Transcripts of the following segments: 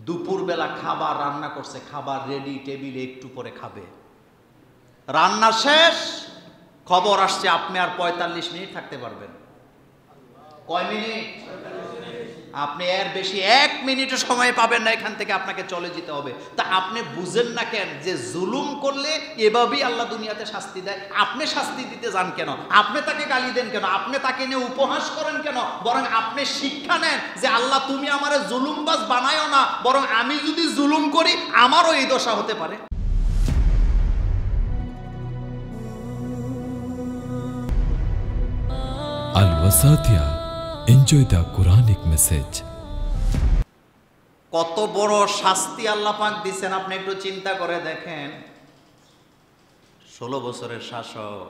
দুপুরবেলা খাবার রান্না করছে, খাবার রেডি, টেবিলে, একটু পরে খাবে। রান্না শেষ, খবর আসছে আপনি আর ৪৫ মিনিট থাকতে পারবেন। কয় মিনিট? আপনি এর বেশি ১ মিনিটও সময় পাবেন না, এখান থেকে আপনাকে চলে যেতে হবে। তা আপনি বুঝেন না কেন যে জুলুম করলে এভাবেই আল্লাহ দুনিয়াতে শাস্তি দেয়? আপনি শাস্তি দিতে যান কেন? আপনি তাকে গালি দেন কেন? আপনি তাকে নিয়ে উপহাস করেন কেন? বরং আপনি শিক্ষা নেন যে আল্লাহ তুমি আমারে জুলুমবাজ বানায়ও না, বরং আমি যদি জুলুম করি আমারও এই দশা হতে পারে। Al-Wasatiyah. Enjoy the Quranic message. কত বড় শাস্তি আল্লাহ পাক দিচ্ছেন আপনি একটু চিন্তা করে দেখেন। 16 বছরের শাসক,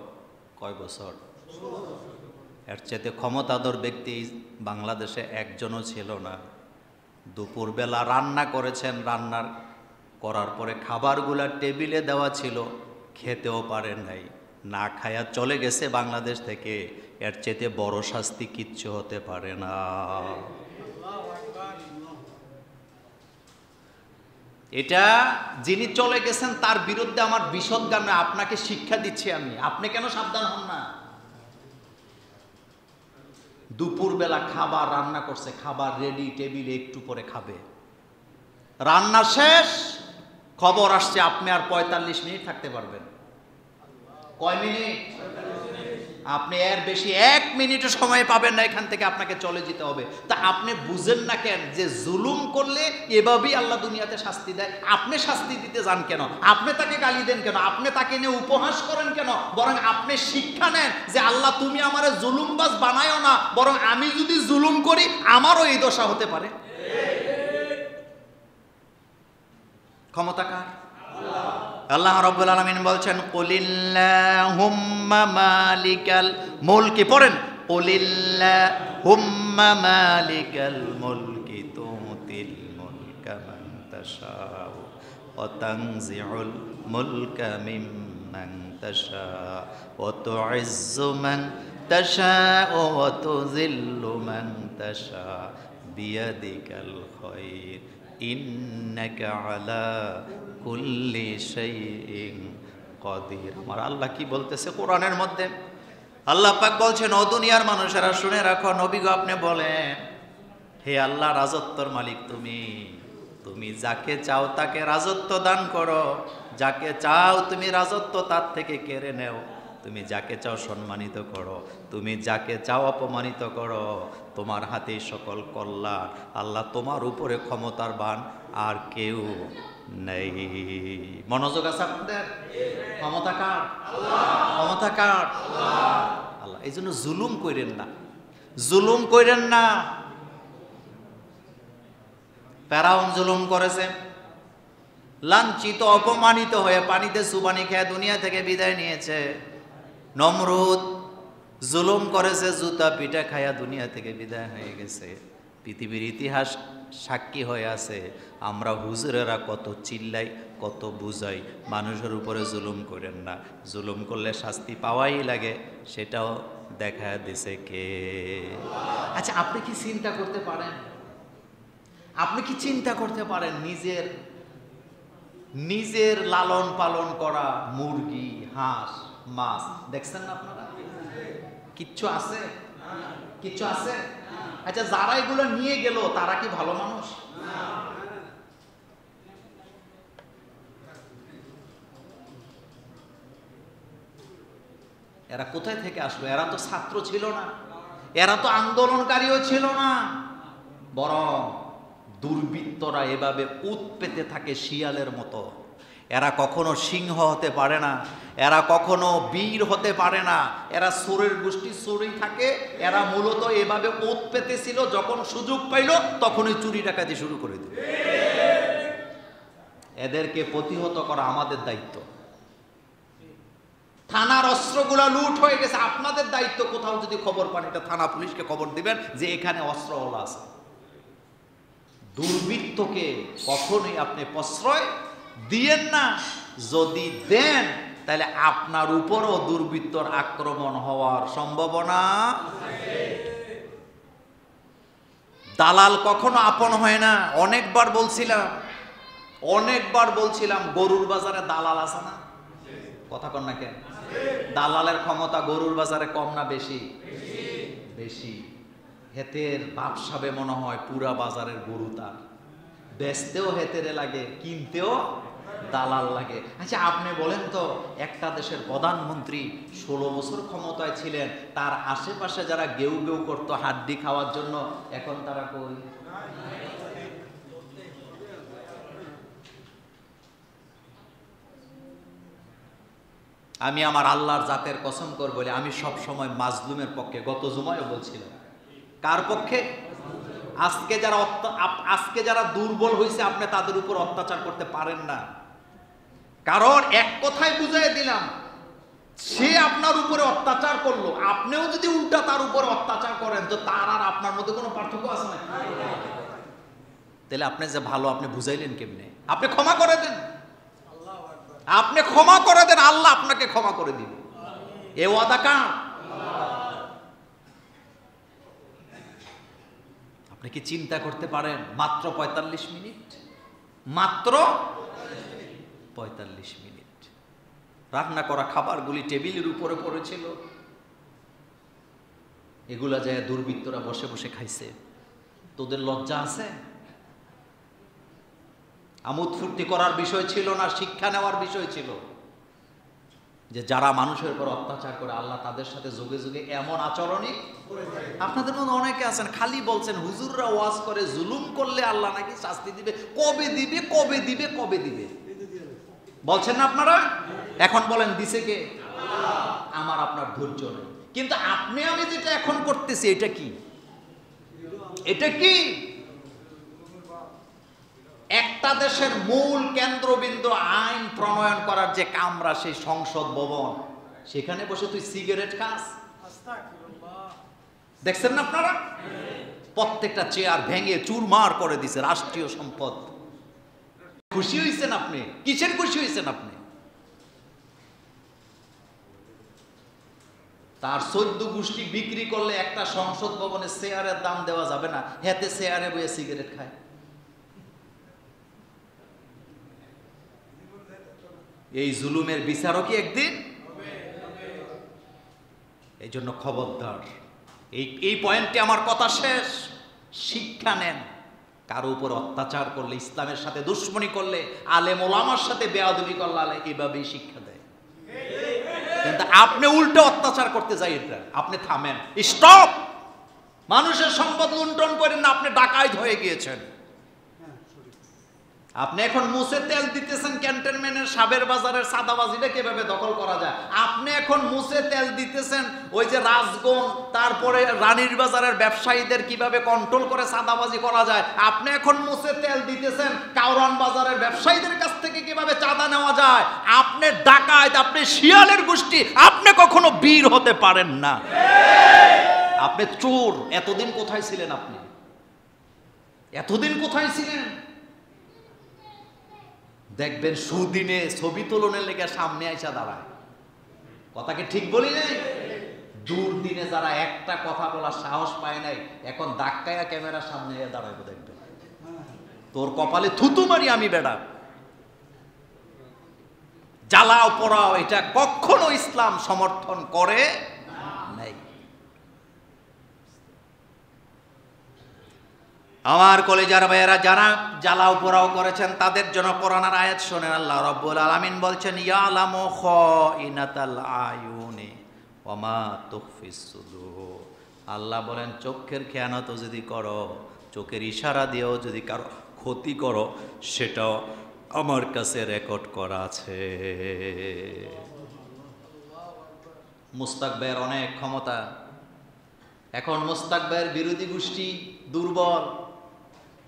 কয় বছর? এর চাইতে ক্ষমতাধর ব্যক্তি বাংলাদেশে একজনও ছিল না। দুপুরবেলা রান্না করেছেন, রান্নার করার পরে খাবারগুলা টেবিলে দেওয়া ছিল, খেতেও পারেন নাই, না খায়া চলে গেছে বাংলাদেশ থেকে। এর চাইতে বড় শাস্তি কিচ্ছু হতে পারে না। এটা যিনি চলে গেছেন তার বিরুদ্ধে আমার বিশদ গান, আপনাকে শিক্ষা দিচ্ছি আমি, আপনি কেন সাবধান হন না? দুপুরবেলা খাবার রান্না করছে, খাবার রেডি, টেবিলে, একটু পরে খাবে। রান্না শেষ, খবর আসছে আপনি আর ৪৫ মিনিট থাকতে পারবেন। কয় মিনিট? আপনি এর বেশি ১ মিনিটও সময় পাবেন না, এখান থেকে আপনাকে চলে যেতে হবে। তা আপনি বুঝেন না কেন যে জুলুম করলে এভাবেই আল্লাহ দুনিয়াতে শাস্তি দেয়? আপনি শাস্তি দিতে যান কেন? আপনি তাকে গালি দেন কেন? আপনি তাকে নিয়ে উপহাস করেন কেন? বরং আপনি শিক্ষা নেন যে আল্লাহ তুমি আমারে জুলুমবাজ বানায়ও না, বরং আমি যদি জুলুম করি আমারও এই দশা হতে পারে। ক্ষমতা কার? আল্লাহ রাব্বুল আলামিন বলছেন কুলিল্লাহুম্মা মালিকাল মুলকি, পড়েন কুলিল্লাহুম্মা মালিকাল মুলকি তুতিল মুলকা মান তাশাউ ওয়া তানজিউল মুলকা মিম্মান তাশাউ ওয়া তুইজ্জু মান তাশাউ ওয়া তুযিল্লু মান তাশাউ বিয়াদিকাল খায়র ইন্নাকা আলা কুল্লি শাইইন কাদির। আমার আল্লাহ কি বলতেছে কোরআনের মধ্যে? আল্লাহ পাক বলছেন, ও দুনিয়ার মানুষেরা শুনে রাখো, নবী গো আপনি বলেন, হে আল্লাহ রাজত্বর মালিক তুমি, তুমি যাকে চাও তাকে রাজত্ব দান করো, যাকে চাও তুমি রাজত্ব তার থেকে কেড়ে নেও, তুমি যাকে চাও সম্মানিত করো, তুমি যাকে চাও অপমানিত করো, তোমার হাতেই সকল কল্যাণ। আল্লাহ তোমার উপরে ক্ষমতার বান আর কেউ নেই। মনোযোগ আছে আপনাদের? ক্ষমতা কার? ক্ষমতা কার? আল্লাহ। এই জন্য জুলুম কইরেন না, জুলুম কইরেন না। ফেরাউন জুলুম করেছে, লাঞ্ছিত অপমানিত হয়ে পানিতে সুবানি খেয়ে দুনিয়া থেকে বিদায় নিয়েছে। নমরুদ জুলুম করেছে, জুতা পিঠা খায়া দুনিয়া থেকে বিদায় হয়ে গেছে। পৃথিবীর ইতিহাস সাক্ষী হয়ে আছে, আমরা হুজুরেরা কত চিল্লাই, কত বুঝাই, মানুষের উপরে জুলুম করেন না, জুলুম করলে শাস্তি পাওয়াই লাগে, সেটাও দেখা দিছে কে? আচ্ছা, আপনি কি চিন্তা করতে পারেন? আপনি কি চিন্তা করতে পারেন নিজের লালন পালন করা মুরগি, হাঁস, মাছ দেখছেন না আপনারা? কিচ্ছু আছে? কিচ্ছু আছে? আচ্ছা, যারা এগুলো নিয়ে গেল তারা কি ভালো মানুষ? এরা কোথায় থেকে আসলো? এরা তো ছাত্র ছিল না, এরা তো আন্দোলনকারীও ছিল না, বরং দুর্বৃত্তরা এভাবে উৎ পেতে থাকে শিয়ালের মতো। এরা কখনো সিংহ হতে পারে না, এরা কখনো বীর হতে পারে না, এরা চোরের গোষ্ঠী চোরেই থাকে। এরা মূলত এভাবে উৎ পেতেছিল, যখন সুযোগ পাইল তখনই চুরি ডাকাতি শুরু করে দিল। এদেরকে প্রতিহত করা আমাদের দায়িত্ব। থানার অস্ত্রগুলা লুট হয়ে গেছে, আপনাদের দায়িত্ব। কোথাও যদি খবর পান, এটা থানা পুলিশকে খবর দিবেন যে এখানে অস্ত্রওয়ালা আছে। দুর্বৃত্তকে কখনোই আপনি প্রশ্রয় দিয়েন না। যদি দেন তাহলে আপনার উপরও দুর্বৃত্তর আক্রমণ হওয়ার সম্ভাবনা। দালাল কখনো আপন হয় না। অনেকবার বলছিলাম গরুর বাজারে দালাল আছে না? কথা কন না কেন? দালালের ক্ষমতা গরুর বাজারে কম না বেশি? বেশি। হেতের ব্যবসাবে মনে হয় পুরা বাজারের গরু তার, বেচতেও হেতেরে লাগে, কিনতেও দালাল লাগে। আচ্ছা আপনি বলেন তো, একটা দেশের প্রধানমন্ত্রী 16 বছর ক্ষমতায় ছিলেন, তার আশেপাশে যারা গেউ গেউ করতো হাড্ডি খাওয়ার জন্য, এখন তারা কই? আমি আমার আল্লাহর জাতের কসম করে বলি, আমি সব সময় মাজলুমের পক্ষে। গত জুমায়ও বলছিলাম। কার পক্ষে? আজকে যারা দুর্বল হয়েছে, আপনি তাদের উপর অত্যাচার করতে পারেন না। কারণ এক কথায় বুঝাই দিলাম, সে আপনার উপরে অত্যাচার করলো, আপনিও যদি উল্টা তার উপরে অত্যাচার করেন, তো তার আর আপনার মধ্যে কোনো পার্থক্য আছে না? তাহলে আপনি যে ভালো, আপনি বুঝাইলেন কেমনে? আপনি ক্ষমা করে দেন, আপনি ক্ষমা করে দেন, আল্লাহ আপনাকে ক্ষমা করে দিবে। এ ওয়াদা কার? আপনি কি চিন্তা করতে পারেন? মাত্র 45 মিনিট, মাত্র 45 মিনিট রান্না করা খাবারগুলি টেবিলের উপরে পড়েছিল, এগুলা যায় দুর্বৃত্তরা বসে বসে খাইছে। তোদের লজ্জা আছে? আমোদ ফুর্তি করার বিষয় ছিল না, শিক্ষা নেওয়ার বিষয় ছিল যে যারা মানুষের উপর অত্যাচার করে, আল্লাহ তাদের সাথে যুগে যুগে এমন আচরণই। আপনাদের মধ্যে অনেকে আছেন খালি বলছেন হুজুররা ওয়াজ করে জুলুম করলে আল্লাহ নাকি শাস্তি দিবে, কবে দিবে কবে দিবে কবে দিবে বলছেন না আপনারা? এখন বলেন দিছে কে? আমার আপনার ধৈর্য নেই। কিন্তু আপনি আমি যেটা এখন করতেছি, এটা কি? এটা কি? একটা দেশের মূল কেন্দ্রবিন্দু আইন প্রণয়ন করার যে কামরা, সেই সংসদ ভবন, সেখানে বসে তুই সিগারেট খাস? দেখছেন না আপনারা? প্রত্যেকটা চেয়ার ভেঙে চুরমার করে দিছে, রাষ্ট্রীয় সম্পদ। খুশি হয়েছেন আপনি? কিসের খুশি হয়েছেন আপনি? তার 14 গোষ্ঠী বিক্রি করলে একটা সংসদ ভবনে চেয়ারের দাম দেওয়া যাবে না, হেতে চেয়ারে বসে সিগারেট খায়। এই জুলুমের বিচারও কি একদিন? এই জন্য খবরদার, এই পয়েন্টে আমার কথা শেষ। শিক্ষা নেন। কারো উপর অত্যাচার করলে, ইসলামের সাথে দুশ্মনী করলে, আলেম ওলামার সাথে বেয়াদবি করলে এভাবেই শিক্ষা দেয়। কিন্তু আপনি উল্টো অত্যাচার করতে যাই, এটা আপনি থামেন, স্টপ। মানুষের সম্পদ লুণ্ঠন করেন না, আপনি ডাকাইত হয়ে গিয়েছেন। আপনি এখন মুছে তেল দিতেছেন ক্যান্টনমেন্টের সাবের বাজারের সাদাবাজিটা কিভাবে দখল করা যায়। আপনি এখন মুছে তেল দিতেছেন ওই যে রাজগঞ্জ, তারপরে রানীর বাজারের ব্যবসায়ীদের কিভাবে কন্ট্রোল করে সাদাবাজি করা যায়। আপনি এখন মুছে তেল দিতেছেন কাউরান বাজারের ব্যবসায়ীদের কাছ থেকে কিভাবে চাঁদা নেওয়া যায়। আপনি ডাকাত, আপনি শিয়ালের গোষ্ঠী, আপনি কখনো বীর হতে পারেন না। আপনি চোর। এতদিন কোথায় ছিলেন আপনি? এতদিন কোথায় ছিলেন? দেখবেন সুদিনে ছবি তোলনের লেগে সামনে আইসা দাঁড়ায়। কথা কি ঠিক বলি নাই? দুর্দিনে যারা একটা কথা বলার সাহস পায় নাই, এখন ধাক্কায়া ক্যামেরার সামনে দাঁড়াইবো। দেখবেন তোর কপালে থুতু মারি আমি বেড়া। জ্বালাও পড়াও, এটা কখনো ইসলাম সমর্থন করে নাই। আমার কলেজার ভাইয়েরা, যারা জ্বালাও পোড়াও করেছেন তাদের জন্য কোরআনের আয়াত শোনেন। আল্লাহ রাব্বুল আলামিন বলছেন, ইয়ালামু খাইনাতাল আয়ুনি ওয়া মা তুখফিস সুদূর। আল্লাহ বলেন, চোখের খেয়ানত যদি করো, চোখের ইশারা দিয়েও যদি কারো ক্ষতি করো, সেটাও আমার কাছে রেকর্ড করা আছে। মুস্তাক ভাইয়ের অনেক ক্ষমতা। এখন মুস্তাক ভাইয়ের বিরোধী গোষ্ঠী দুর্বল।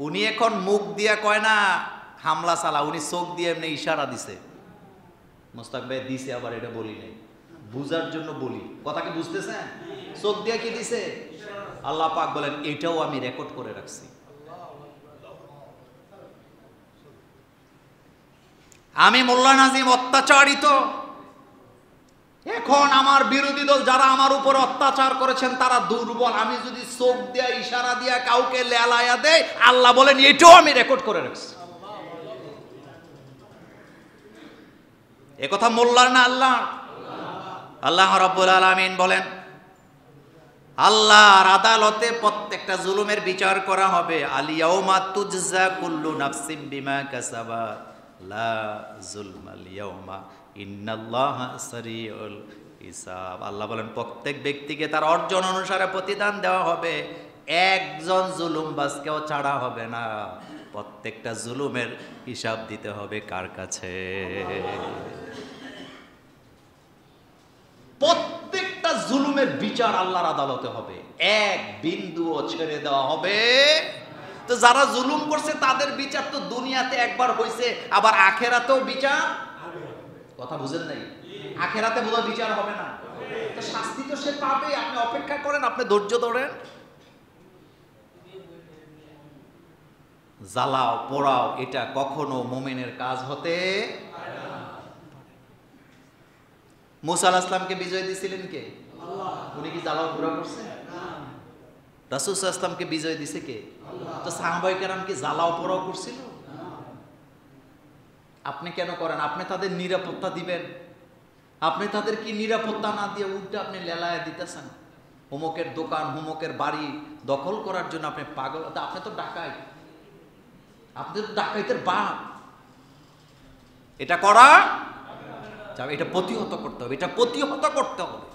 উনি এখন মুখ দিয়া কয় না হামলা চালা, উনি চোখ দিয়ে এমনি ইশারা দিছে। মুস্তাক ভাই দিছে, আবার এটা বলি নাই, বুঝার জন্য বলি। কথা কি বুঝতেছেন? চোখ দিয়া কি দিছে? আল্লাহ পাক বলেন, এটাও আমি রেকর্ড করে রাখছি। আমি মোল্লা নাজিম অত্যাচারিত, এখন আমার বিরোধী দল যারা আমার উপর অত্যাচার করেছেন তারা দুর্বল, আমি যদি চোখ দিয়া ইশারা দিয়া কাউকে লেলায়া দেয়, আল্লাহ বলেন এটাও আমি রেকর্ড করে রাখছি। একথা মোল্লার না আল্লাহ? আল্লাহ রাব্বুল আলামিন বলেন আল্লাহর আদালতে প্রত্যেকটা জুলুমের বিচার করা হবে। আল ইয়াউমা তুজজা কুল্লু নাফসিম বিমা কাসাবাত লা যুলমাল ইয়াউমা ইন্নাল্লাহা সারিউল হিসাব। আল্লাহ বলেন প্রত্যেক ব্যক্তিকে তার অর্জন অনুসারে প্রতিদান দেওয়া হবে, একজন জুলুমবাজকেও ছাড়া হবে না। প্রত্যেকটা জুলুমের হিসাব দিতে হবে কার কাছে? প্রত্যেকটা জুলুমের বিচার আল্লাহর আদালতে হবে, এক বিন্দুও ছেড়ে দেওয়া হবে। তো যারা জুলুম করছে তাদের বিচার তো দুনিয়াতে একবার হয়েছে, আবার আখেরাতেও বিচার। কথা বুঝেন নাই? আখেরাতে বোধহয় বিচার হবে না, তো শাস্তি তো সে পাবে। আপনি অপেক্ষা করেন, আপনি ধৈর্য ধরেন। জ্বালাও পোড়াও এটা কখনো মুমিনের কাজ হতে। মুসা আলাইহিস সালামকে বিজয় দিছিলেন কে? আল্লাহ। উনি কি জ্বালাও পোড়াও করছেন? রাসূল সাল্লাল্লাহু আলাইহি ওয়াসাল্লামকে বিজয় দিছে কে? আল্লাহ। তো সাহাবায়ে কেরাম কি জ্বালাও পোড়াও করছিল? আপনি কেন করেন? আপনি তাদের নিরাপত্তা দিবেন, আপনি তাদের কি নিরাপত্তা না দিয়ে উল্টা আপনি লেলায়া দিতেছেন। হুমকের দোকান, হুমকের বাড়ি দখল করার জন্য আপনি পাগল। আপনি তো ডাকাইত, আপনি তো ডাকাইতের বাপ। এটা করা যাবে, এটা প্রতিহত করতে হবে, এটা প্রতিহত করতে হবে।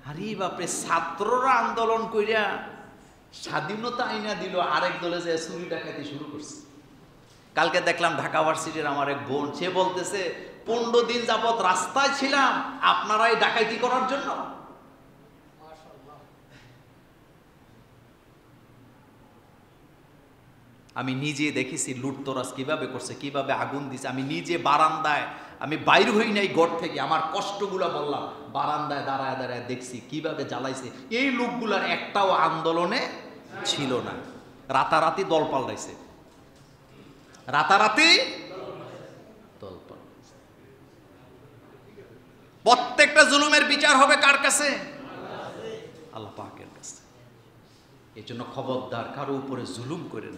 আরে বাপরে, ছাত্ররা আন্দোলন কইরা স্বাধীনতা আইনা দিল, আরেক দলে যে চুরি ডাকাতি শুরু করছে। কালকে দেখলাম ঢাকা ভার্সিটির আমার এক বোন, সে বলতেছে 15 দিন যাবত রাস্তায় ছিলাম আপনারাই ডাকাইতি করার জন্য। আমি নিজে দেখেছি লুটতরাজ কিভাবে করছে, কিভাবে আগুন দিছে। আমি নিজে বারান্দায়, আমি বাইর হই নাই ঘর থেকে, আমার কষ্টগুলা বললাম, বারান্দায় দাঁড়ায় দাঁড়ায় দেখছি কিভাবে জ্বালাইছে। এই লোকগুলার একটাও আন্দোলনে ছিল না, রাতারাতি দল পাল্টাইছে, রাতারাতি দল পাল্টাইছে। প্রত্যেকটা জুলুমের বিচার হবে কার কাছে? আল্লাহ পাকের কাছে। এই জন্য খবরদার কারো উপরে জুলুম করেন না।